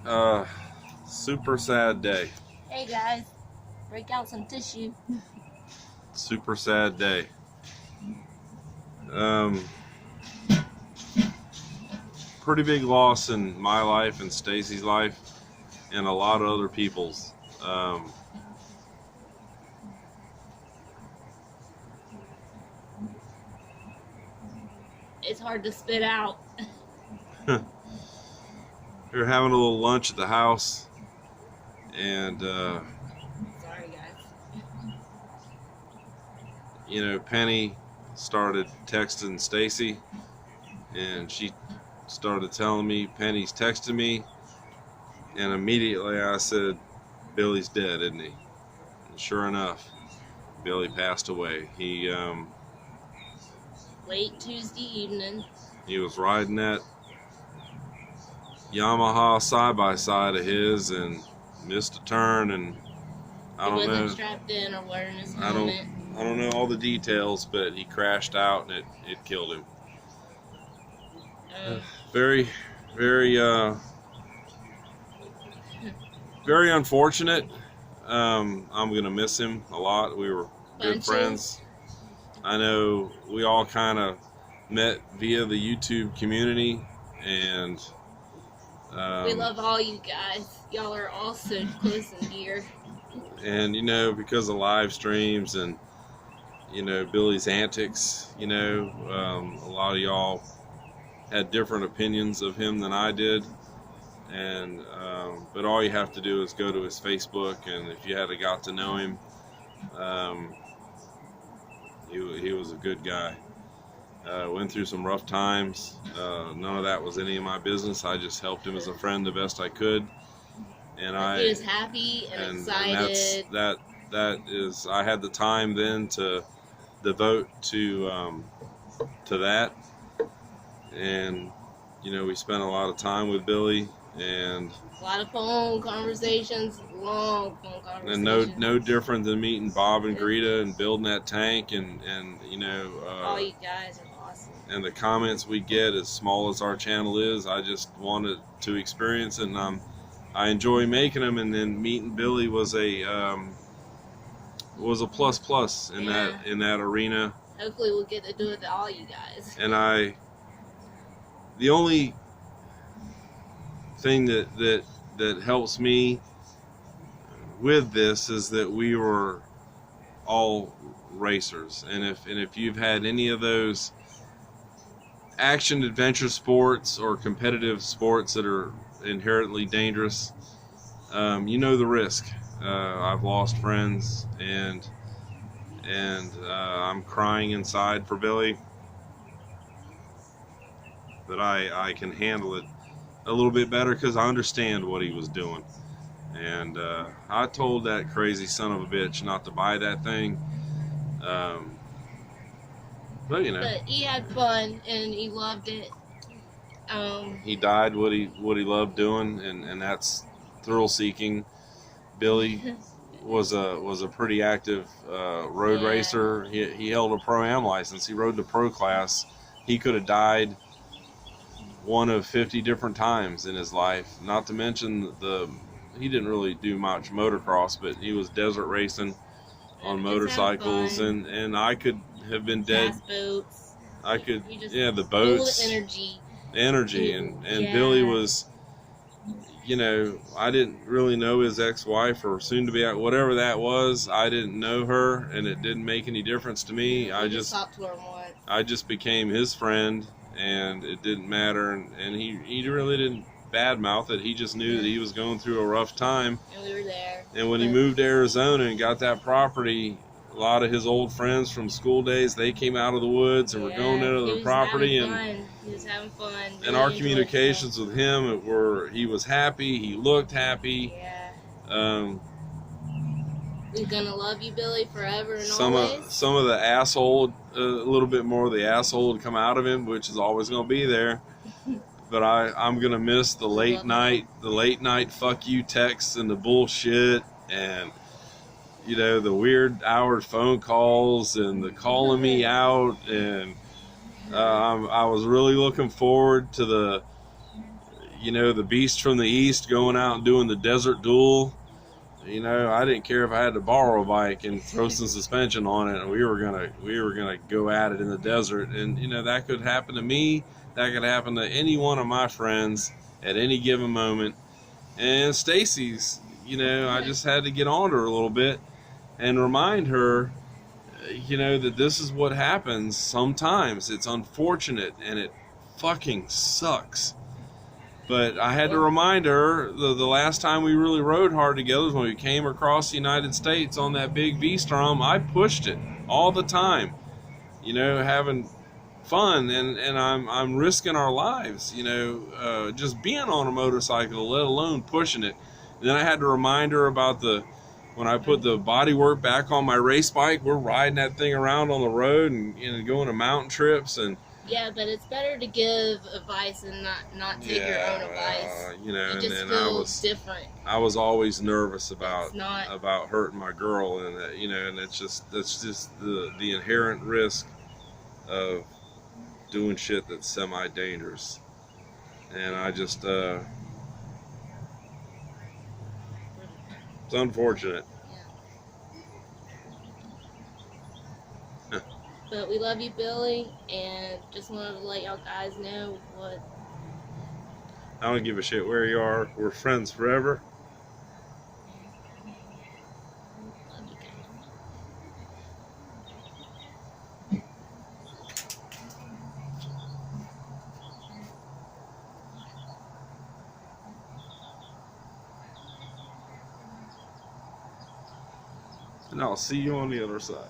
Uh, super sad day. Hey guys, break out some tissue. Super sad day. Pretty big loss in my life and Stacy's life and a lot of other people's. It's hard to spit out. We were having a little lunch at the house, and Sorry guys. Penny started texting Stacy, and she started telling me Penny's texting me, and immediately I said, Billy's dead, isn't he? And sure enough, Billy passed away. He Late Tuesday evening. He was riding that Yamaha side-by-side of his and missed a turn, and I don't know. He wasn't strapped in or wearing his helmet. I don't know all the details, but he crashed out and it killed him. Very, very, very unfortunate. I'm gonna miss him a lot. We were good friends. I know we all kind of met via the YouTube community, and we love all you guys. Y'all are all so close and dear. And because of live streams and Billy's antics, a lot of y'all had different opinions of him than I did, and but all you have to do is go to his Facebook, and if you had got to know him, he was a good guy. Went through some rough times. None of that was any of my business. I just helped him as a friend the best I could, and he was happy and excited. And that is, I had the time then to devote to that, and we spent a lot of time with Billy, and a lot of phone conversations, long phone conversations. And no different than meeting Bob and Greta and building that tank, and all you guys are awesome. And the comments we get, as small as our channel is, I just wanted to experience, and I enjoy making them. And then meeting Billy was a plus in that arena. Hopefully we'll get to do it to all you guys. And the only thing that helps me with this is that we were all racers, and if you've had any of those action adventure sports or competitive sports that are inherently dangerous, the risk. I've lost friends, and I'm crying inside for Billy, but I can handle it a little bit better because I understand what he was doing. And I told that crazy son of a bitch not to buy that thing. But he had fun and he loved it. He died what he loved doing, and that's thrill seeking. Billy was a pretty active road racer. He held a Pro-Am license. He rode the pro class. He could have died one of 50 different times in his life. Not to mention he didn't really do much motocross, but he was desert racing on motorcycles, and I could have been dead. Boats. I could, the boats, energy, and Billy was, I didn't really know his ex-wife or soon to be, whatever that was. I didn't know her, and it didn't make any difference to me. I just talked to her once. I just became his friend, and it didn't matter, and he really didn't badmouth it. He just knew that he was going through a rough time, and we were there. And when he moved to Arizona and got that property, a lot of his old friends from school days, they came out of the woods and were going into the property, and he was having fun. And our communications with him he was happy, he looked happy. We're gonna love you, Billy, forever and always. Some of the asshole, a little bit more of the asshole to come out of him, which is always going to be there. But I'm going to miss the late night fuck you texts and the bullshit, and the weird hour phone calls and the calling me out, and I was really looking forward to you know, the beast from the east going out and doing the desert duel. You know, I didn't care if I had to borrow a bike and throw some suspension on it, and we were gonna go at it in the desert. And you know, that could happen to me. That could happen to any one of my friends at any given moment. And Stacy's, you know, I just had to get on to her a little bit and remind her, you know, that this is what happens sometimes. It's unfortunate and it fucking sucks. But I had to remind her the last time we really rode hard together was when we came across the United States on that big V-Strom. I pushed it all the time, you know, having fun, and I'm risking our lives, you know, just being on a motorcycle, let alone pushing it. And then I had to remind her about when I put the bodywork back on my race bike. We're riding that thing around on the road and, you know, going to mountain trips and. Yeah, but it's better to give advice and not take your own advice. You know, it just and feels different. I was always nervous about about hurting my girl, and that, you know, and that's just the inherent risk of doing shit that's semi-dangerous. And I just it's unfortunate. But we love you, Billy, and just wanted to let y'all guys know what. I don't give a shit where you are. We're friends forever. Love you guys. And I'll see you on the other side.